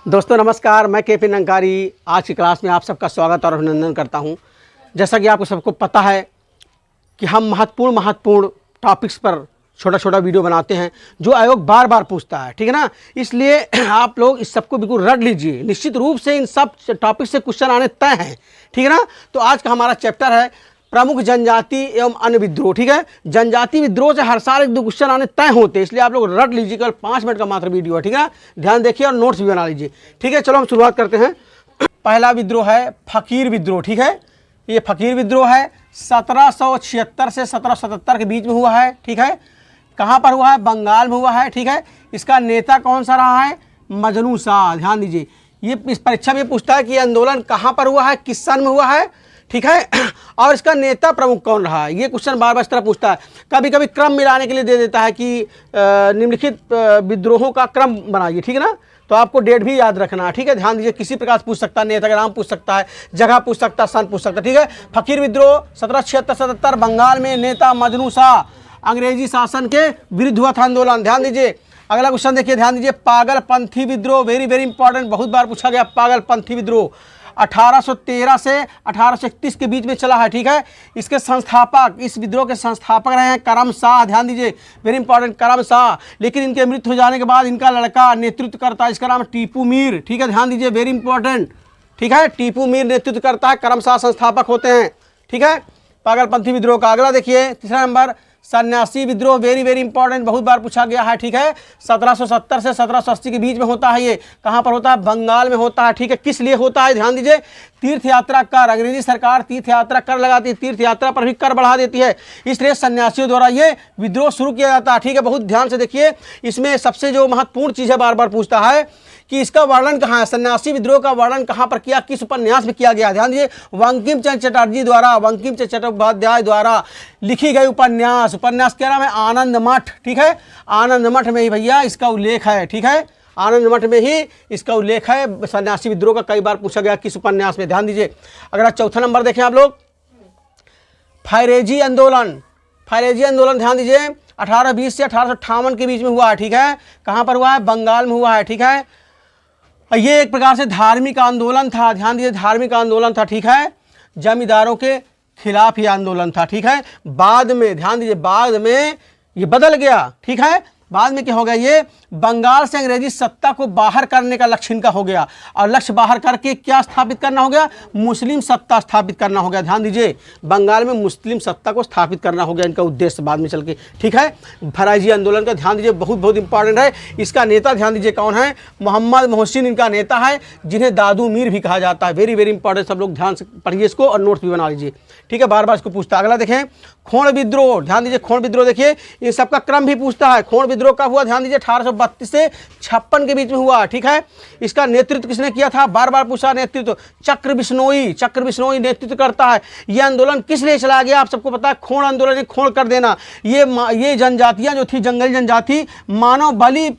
दोस्तों नमस्कार, मैं के पी नंकारी आज की क्लास में आप सबका स्वागत और अभिनंदन करता हूं। जैसा कि आपको सबको पता है कि हम महत्वपूर्ण टॉपिक्स पर छोटा छोटा वीडियो बनाते हैं जो आयोग बार बार पूछता है, ठीक है ना। इसलिए आप लोग इस सबको बिल्कुल रट लीजिए। निश्चित रूप से इन सब टॉपिक से क्वेश्चन आने तय हैं, ठीक है ना। तो आज का हमारा चैप्टर है प्रमुख जनजाति एवं अन्य विद्रोह, ठीक है। जनजाति विद्रोह से हर साल एक दो क्वेश्चन आने तय होते हैं, इसलिए आप लोग रट लीजिए। केवल 5 मिनट का मात्र वीडियो है, ठीक है ना। ध्यान देखिए और नोट्स भी बना लीजिए, ठीक है। चलो हम शुरुआत करते हैं। पहला विद्रोह है फकीर विद्रोह, ठीक है। ये फकीर विद्रोह है 1776 से 1777 के बीच में हुआ है, ठीक है। कहाँ पर हुआ है? बंगाल में हुआ है, ठीक है। इसका नेता कौन सा रहा है? मजनू शाह। ध्यान दीजिए, ये इस परीक्षा में पूछता है कि आंदोलन कहाँ पर हुआ है, किस सन में हुआ है, ठीक है। और इसका नेता प्रमुख कौन रहा है, ये क्वेश्चन बार बार इस तरह पूछता है। कभी कभी क्रम मिलाने के लिए दे देता है कि निम्नलिखित विद्रोहों का क्रम बनाइए, ठीक है ना। तो आपको डेट भी याद रखना है, ठीक है। ध्यान दीजिए, किसी प्रकार से पूछ सकता है, नेता का नाम पूछ सकता है, जगह पूछ सकता है, सन पूछ सकता है, ठीक है। फकीर विद्रोह 1776-77 बंगाल में, नेता मजनू शाह, अंग्रेजी शासन के विरुद्ध हुआ था आंदोलन। ध्यान दीजिए, अगला क्वेश्चन देखिए, ध्यान दीजिए। पागलपंथी विद्रोह, वेरी वेरी इंपॉर्टेंट, बहुत बार पूछा गया। पागलपंथी विद्रोह 1813 से 1831 के बीच में चला है, ठीक है। इसके संस्थापक, इस विद्रोह के संस्थापक रहे हैं करम शाह। ध्यान दीजिए, वेरी इंपॉर्टेंट, करम शाह। लेकिन इनके मृत्यु हो जाने के बाद इनका लड़का नेतृत्व करता है, इसका नाम टीपू मीर, ठीक है। ध्यान दीजिए, वेरी इंपॉर्टेंट, ठीक है। टीपू मीर नेतृत्व करता है, करम शाह संस्थापक होते हैं, ठीक है। पागलपंथी विद्रोह का अगला देखिए, तीसरा नंबर सन्यासी विद्रोह, वेरी वेरी इंपॉर्टेंट, बहुत बार पूछा गया है, ठीक है। 1770 से 1780 के बीच में होता है। ये कहाँ पर होता है? बंगाल में होता है, ठीक है। किस लिए होता है? ध्यान दीजिए, तीर्थ यात्रा कर, अंग्रेजी सरकार तीर्थ यात्रा कर लगाती है, तीर्थ यात्रा पर भी कर बढ़ा देती है, इसलिए सन्यासियों द्वारा ये विद्रोह शुरू किया जाता है, ठीक है। बहुत ध्यान से देखिए, इसमें सबसे जो महत्वपूर्ण चीज़ है, बार बार पूछता है कि इसका वर्णन कहाँ है, सन्यासी विद्रोह का वर्णन कहाँ पर किया, किस उपन्यास में किया गया। ध्यान दीजिए, बंकिम चंद्र चटर्जी द्वारा, बंकिम चंद्र चट्टोपाध्याय द्वारा लिखी गई उपन्यास क्या नाम है? आनंद मठ, ठीक है। आनंद मठ में ही भैया इसका उल्लेख है, ठीक है। आनंद मठ में ही इसका उल्लेख है। सन्यासी विद्रोह का कई बार पूछा गया, किस उपन्यास में। ध्यान दीजिए, अगर चौथा नंबर देखें आप लोग, फैरेजी आंदोलन। फैरेजी आंदोलन ध्यान दीजिए 1820 से 1858 के बीच में हुआ है, ठीक है। कहाँ पर हुआ है? बंगाल में हुआ है, ठीक है। ये एक प्रकार से धार्मिक आंदोलन था। ध्यान दीजिए, धार्मिक आंदोलन था, ठीक है। जमींदारों के खिलाफ ये आंदोलन था, ठीक है। बाद में ध्यान दीजिए, बाद में ये बदल गया, ठीक है। बाद में क्या हो गया? ये बंगाल से अंग्रेजी सत्ता को बाहर करने का लक्ष्य इनका हो गया, और लक्ष्य बाहर करके क्या स्थापित करना हो गया? मुस्लिम सत्ता स्थापित करना हो गया। ध्यान दीजिए, बंगाल में मुस्लिम सत्ता को स्थापित करना हो गया इनका उद्देश्य बाद में चल के, ठीक है। फैरेजी आंदोलन का ध्यान दीजिए, बहुत बहुत इंपॉर्टेंट है। इसका नेता ध्यान दीजिए कौन है? मोहम्मद मोहसिन इनका नेता है, जिन्हें दादू मीर भी कहा जाता है। वेरी वेरी इंपॉर्टेंट, सब लोग ध्यान से पढ़िए इसको और नोट्स भी बना लीजिए, ठीक है। बार बार इसको पूछता है। अगला देखें, खोड़ विद्रोह। ध्यान दीजिए, खोड़ विद्रोह देखिए, इन सबका क्रम भी पूछता है। खोड़ विद्रोह का हुआ, ध्यान दीजिए 1832 से 56 के बीच में हुआ, ठीक है। इसका नेतृत्व किसने किया था? बार बार पूछा नेतृत्व, चक्र बिश्नोई नेतृत्व करता है। यह आंदोलन किस लिए चलाया गया? आप सबको पता है, खोड़ आंदोलन, खोड़ कर देना। ये जनजातियां जो थी, जंगली जनजाति, मानव बलि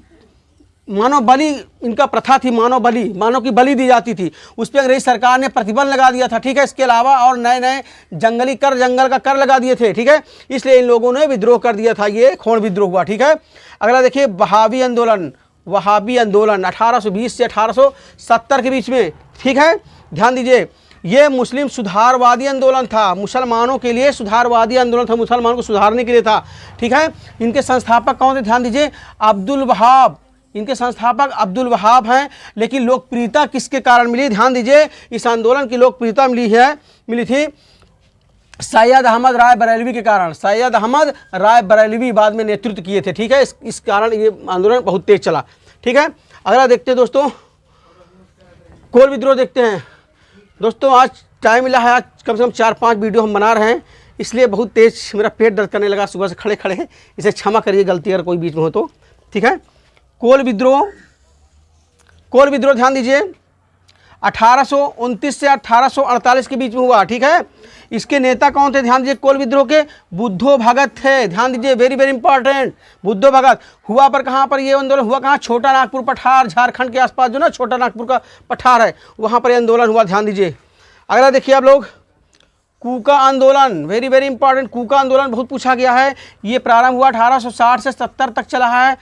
इनका प्रथा थी। मानव की बलि दी जाती थी, उस पर अंग्रेज सरकार ने प्रतिबंध लगा दिया था, ठीक है। इसके अलावा और नए नए जंगल का कर लगा दिए थे, ठीक है। इसलिए इन लोगों ने विद्रोह कर दिया था, ये खोड़ विद्रोह हुआ, ठीक है। अगला देखिए, वहाबी आंदोलन 1820 से 1870 के बीच में, ठीक है। ध्यान दीजिए, ये मुस्लिम सुधारवादी आंदोलन था, मुसलमानों के लिए सुधारवादी आंदोलन था, मुसलमानों को सुधारने के लिए था, ठीक है। इनके संस्थापक कौन थे? ध्यान दीजिए, अब्दुल वहाब। इनके संस्थापक अब्दुल वहाब हैं। लेकिन लोकप्रियता किसके कारण मिली? ध्यान दीजिए, इस आंदोलन की लोकप्रियता मिली थी सैयद अहमद राय बरेलवी के कारण। सैयद अहमद राय बरेलवी बाद में नेतृत्व किए थे, ठीक है। इस कारण ये आंदोलन बहुत तेज चला, ठीक है। अगला देखते हैं दोस्तों, कोल विद्रोह देखते हैं। दोस्तों आज टाइम मिला है, आज कम से कम 4-5 वीडियो हम बना रहे हैं, इसलिए बहुत तेज मेरा पेट दर्द करने लगा सुबह से खड़े खड़े। इसे क्षमा करिए, गलती अगर कोई बीच में हो तो, ठीक है। कोल विद्रोह ध्यान दीजिए 1829 से 1848 के बीच में हुआ, ठीक है। इसके नेता कौन थे? ध्यान दीजिए, कोल विद्रोह के बुद्धो भगत थे। ध्यान दीजिए, वेरी वेरी इंपॉर्टेंट, बुद्धो भगत। हुआ पर कहाँ पर? ये आंदोलन हुआ कहाँ? छोटा नागपुर पठार, झारखंड के आसपास जो ना छोटा नागपुर का पठार है, वहाँ पर यह आंदोलन हुआ। ध्यान दीजिए। अगला देखिए आप लोग, कूका आंदोलन, वेरी वेरी इंपॉर्टेंट। कूका आंदोलन बहुत पूछा गया है। ये प्रारंभ हुआ 1860 से 70 तक चला है।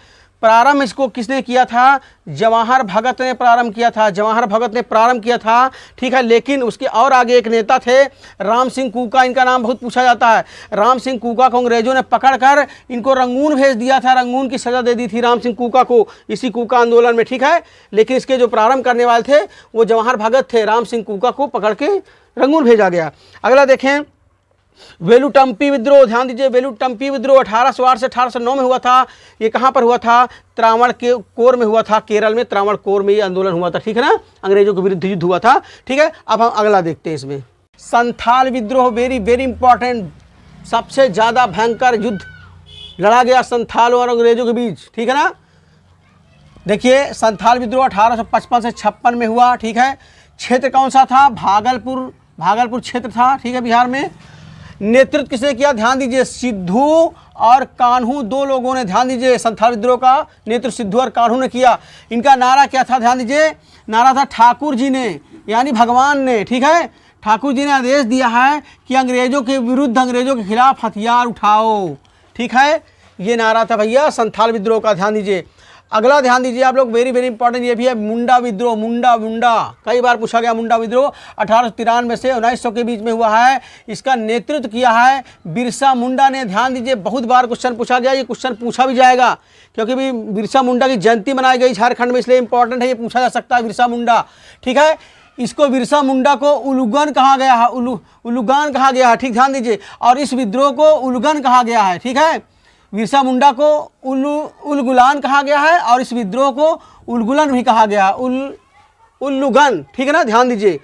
प्रारंभ इसको किसने किया था? जवाहर भगत ने प्रारंभ किया था, जवाहर भगत ने प्रारंभ किया था, ठीक है। लेकिन उसके और आगे एक नेता थे राम सिंह कूका, इनका नाम बहुत पूछा जाता है। राम सिंह कूका को अंग्रेजों ने पकड़कर इनको रंगून भेज दिया था, रंगून की सज़ा दे दी थी राम सिंह कूका को इसी कूका आंदोलन में, ठीक है। लेकिन इसके जो प्रारंभ करने वाले थे वो जवाहर भगत थे, राम सिंह कूका को पकड़ के रंगून भेजा गया। अगला देखें, वेलुटम्पी विद्रोह, ध्यान दीजिए, वेलुटम्पी विद्रोह 1808 से 1809 में हुआ था। ये कहाँ पर हुआ था? त्रावणकोर में हुआ था, केरल में त्रावणकोर में ये आंदोलन हुआ था, ठीक है ना, अंग्रेजों के विरुद्ध युद्ध हुआ था, ठीक है। अब हम अगला देखते हैं इसमें, संथाल विद्रोह, वेरी वेरी इंपॉर्टेंट, सबसे ज़्यादा भयंकर युद्ध लड़ा गया संथाल और अंग्रेजों के बीच, ठीक है ना। देखिए, संथाल विद्रोह 1855 से 56 में हुआ, ठीक है। क्षेत्र कौन सा था? भागलपुर क्षेत्र था, ठीक है, बिहार में। नेतृत्व किसने किया? ध्यान दीजिए, सिद्धू और कान्हू, दो लोगों ने, ध्यान दीजिए, संथाल विद्रोह का नेतृत्व सिद्धू और कान्हू ने किया। इनका नारा क्या था? ध्यान दीजिए, नारा था ठाकुर जी ने, यानी भगवान ने, ठीक है। ठाकुर जी ने आदेश दिया है कि अंग्रेजों के विरुद्ध, अंग्रेजों के खिलाफ हथियार उठाओ, ठीक है। ये नारा था भैया संथाल विद्रोह का, ध्यान दीजिए। अगला ध्यान दीजिए आप लोग, वेरी वेरी इंपॉर्टेंट ये भी है, मुंडा विद्रोह, मुंडा कई बार पूछा गया। मुंडा विद्रोह 1893 से 1900 के बीच में हुआ है। इसका नेतृत्व किया है बिरसा मुंडा ने, ध्यान दीजिए, बहुत बार क्वेश्चन पूछा गया, ये क्वेश्चन पूछा भी जाएगा क्योंकि भी बिरसा मुंडा की जयंती मनाई गई झारखंड में, इसलिए इंपॉर्टेंट है, ये पूछा जा सकता है बिरसा मुंडा, ठीक है। इसको बिरसा मुंडा को उलुगन कहा गया है, उलुगान कहा गया है, ठीक, ध्यान दीजिए। और इस विद्रोह को उलगन कहा गया है, ठीक है। बिरसा मुंडा को उलगुलान कहा गया है और इस विद्रोह को उलगुलन भी कहा गया, उल्लुगन, ठीक है ना, ध्यान दीजिए।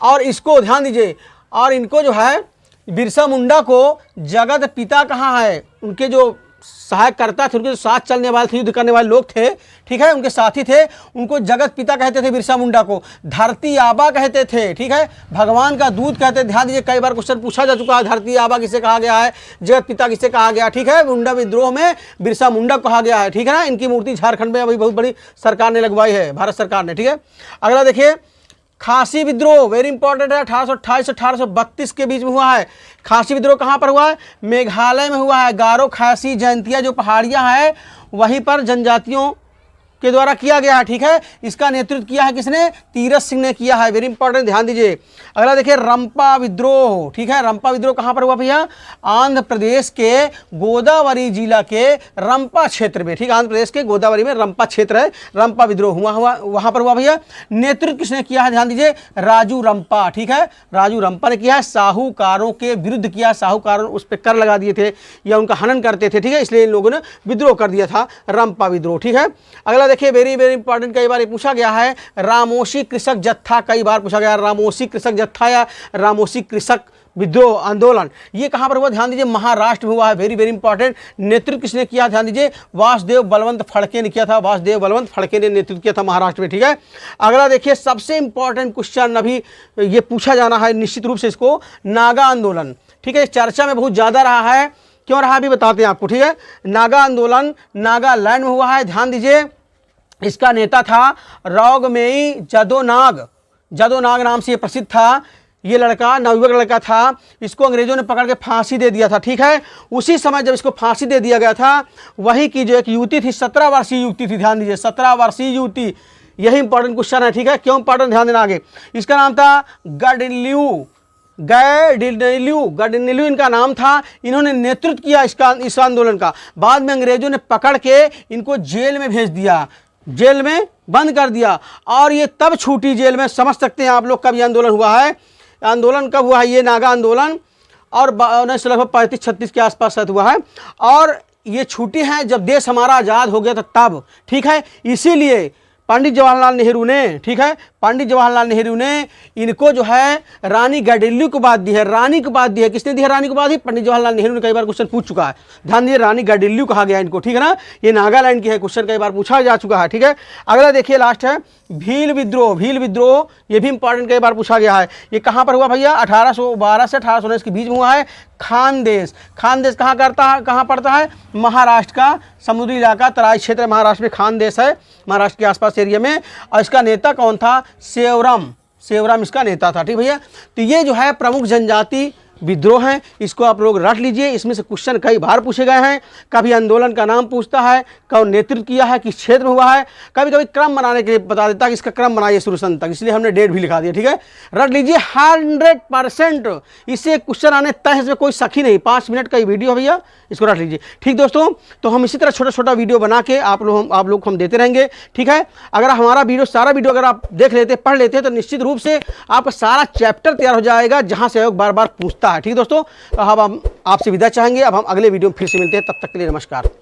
और इसको ध्यान दीजिए, और इनको जो है बिरसा मुंडा को जगत पिता कहा है। उनके जो सहायक करता थे, उनके जो साथ चलने वाले थे, युद्ध करने वाले लोग थे, ठीक है, उनके साथी थे, उनको जगत पिता कहते थे बिरसा मुंडा को। धरती आबा कहते थे, ठीक है, भगवान का दूत कहते थे। ध्यान दीजिए, कई बार क्वेश्चन पूछा जा चुका है, धरती आबा किसे कहा गया है, जगत पिता किसे कहा गया, ठीक है। मुंडा विद्रोह में बिरसा मुंडा कहा गया है, ठीक है ना। इनकी मूर्ति झारखंड में अभी बहुत बड़ी सरकार ने लगवाई है, भारत सरकार ने, ठीक है। अगला देखिए, खासी विद्रोह, वेरी इंपॉर्टेंट है, 1828 से 1832 के बीच में हुआ है। खासी विद्रोह कहाँ पर हुआ है? मेघालय में हुआ है। गारो, खासी, जयंतिया जो पहाड़ियाँ हैं वहीं पर जनजातियों के द्वारा किया गया है, ठीक है। इसका नेतृत्व किया है किसने? तीरथ सिंह ने किया है, वेरी इंपॉर्टेंट, ध्यान दीजिए। अगला देखिए, रंपा विद्रोह, ठीक है। रंपा विद्रोह कहाँ पर हुआ भैया? आंध्र प्रदेश के गोदावरी जिला के रंपा क्षेत्र में, ठीक है, आंध्र प्रदेश के गोदावरी में रंपा क्षेत्र है, रंपा विद्रोह हुआ वहाँ पर हुआ भैया। नेतृत्व किसने किया है? ध्यान दीजिए, राजू रंपा, ठीक है, राजू रंपा ने किया है। साहूकारों के विरुद्ध किया, साहूकारों उस पर कर लगा दिए थे या उनका हनन करते थे, ठीक है, इसलिए इन लोगों ने विद्रोह कर दिया था, रंपा विद्रोह, ठीक है। अगला देखिए, वेरी वेरी इंपॉर्टेंट, कई बार ये पूछा गया है, रामोशी कृषक जत्था, कई बार पूछा गया, रामोशी कृषक जत्था या रामोशी कृषक विद्रोह आंदोलन, ये कहाँ पर हुआ? ध्यान दीजिए, महाराष्ट्र में हुआ है, वेरी वेरी इंपॉर्टेंट। नेतृत्व किसने किया? ध्यान दीजिए, वासुदेव बलवंत फड़के ने किया था, वासुदेव बलवंत फड़के ने नेतृत्व किया था महाराष्ट्र में, ठीक है। अगला देखिए, सबसे इंपॉर्टेंट क्वेश्चन अभी ये पूछा जाना है निश्चित रूप से, इसको नागा आंदोलन, ठीक है, चर्चा में बहुत ज़्यादा रहा है, क्यों रहा अभी बताते हैं आपको, ठीक है। नागा आंदोलन नागालैंड में हुआ है, ध्यान दीजिए। इसका नेता था रोगमेई जदोनाग नाम से ये प्रसिद्ध था। ये लड़का नवयुवक लड़का था, इसको अंग्रेजों ने पकड़ के फांसी दे दिया था, ठीक है। उसी समय जब इसको फांसी दे दिया गया था, वही की जो एक युवती थी, 17 वर्षीय युवती थी, ध्यान दीजिए, 17 वर्षीय युवती, यही इंपॉर्टेंट क्वेश्चन है, ठीक है। क्यों इंपॉर्टेंट, ध्यान देना आगे। इसका नाम था गडिन्यू इनका नाम था। इन्होंने नेतृत्व किया इस आंदोलन का। बाद में अंग्रेजों ने पकड़ के इनको जेल में भेज दिया, जेल में बंद कर दिया, और ये तब छूटी जेल में। समझ सकते हैं आप लोग कब ये आंदोलन हुआ है, आंदोलन कब हुआ है, ये नागा आंदोलन, और 1935-36 के आसपास हुआ है। और ये छूटी हैं जब देश हमारा आज़ाद हो गया था तब, ठीक है। इसीलिए पंडित जवाहरलाल नेहरू ने, ठीक है, पंडित जवाहरलाल नेहरू ने इनको जो है रानी गडिल्यू को बात दी है, रानी को बात दी है। किसने दी है रानी को बात? पंडित जवाहरलाल नेहरू ने, कई बार क्वेश्चन पूछ चुका है, ध्यान दीजिए, रानी गडिल्यू कहा गया इनको, ठीक है ना। ये नागालैंड की है, क्वेश्चन कई बार पूछा जा चुका है, ठीक है। अगला देखिए, लास्ट है भील विद्रोह, ये भी इंपॉर्टेंट, कई बार पूछा गया है। ये कहाँ पर हुआ भैया? 1812 से 1819 के बीच में हुआ है। खानदेश कहाँ पड़ता है? महाराष्ट्र का समुद्री इलाका, तराई क्षेत्र महाराष्ट्र में खानदेश है, महाराष्ट्र के आसपास एरिया में। और इसका नेता कौन था? सेवरम इसका नेता था, ठीक भैया। तो ये जो है प्रमुख जनजाति विद्रोह हैं, इसको आप लोग रट लीजिए। इसमें से क्वेश्चन कई बार पूछे गए हैं। कभी आंदोलन का नाम पूछता है, कौन नेतृत्व किया है, किस क्षेत्र में हुआ है, कभी कभी क्रम बनाने के लिए बता देता है कि इसका क्रम बनाइए शुरू से अंत तक, इसलिए हमने डेट भी लिखा दिया। ठीक है, रट लीजिए 100%। इससे क्वेश्चन आने तय है, इसमें कोई शक ही नहीं। 5 मिनट का ये वीडियो भैया, इसको रट लीजिए। ठीक दोस्तों, तो हम इसी तरह छोटा छोटा वीडियो बना के आप लोग को हम देते रहेंगे। ठीक है, अगर हमारा वीडियो सारा वीडियो अगर आप देख लेते, पढ़ लेते हैं, तो निश्चित रूप से आपका सारा चैप्टर तैयार हो जाएगा जहां से आयोग बार बार पूछता है। ठीक दोस्तों, तो अब हम आपसे विदा चाहेंगे। अब हम अगले वीडियो में फिर से मिलते हैं, तब तक के लिए नमस्कार।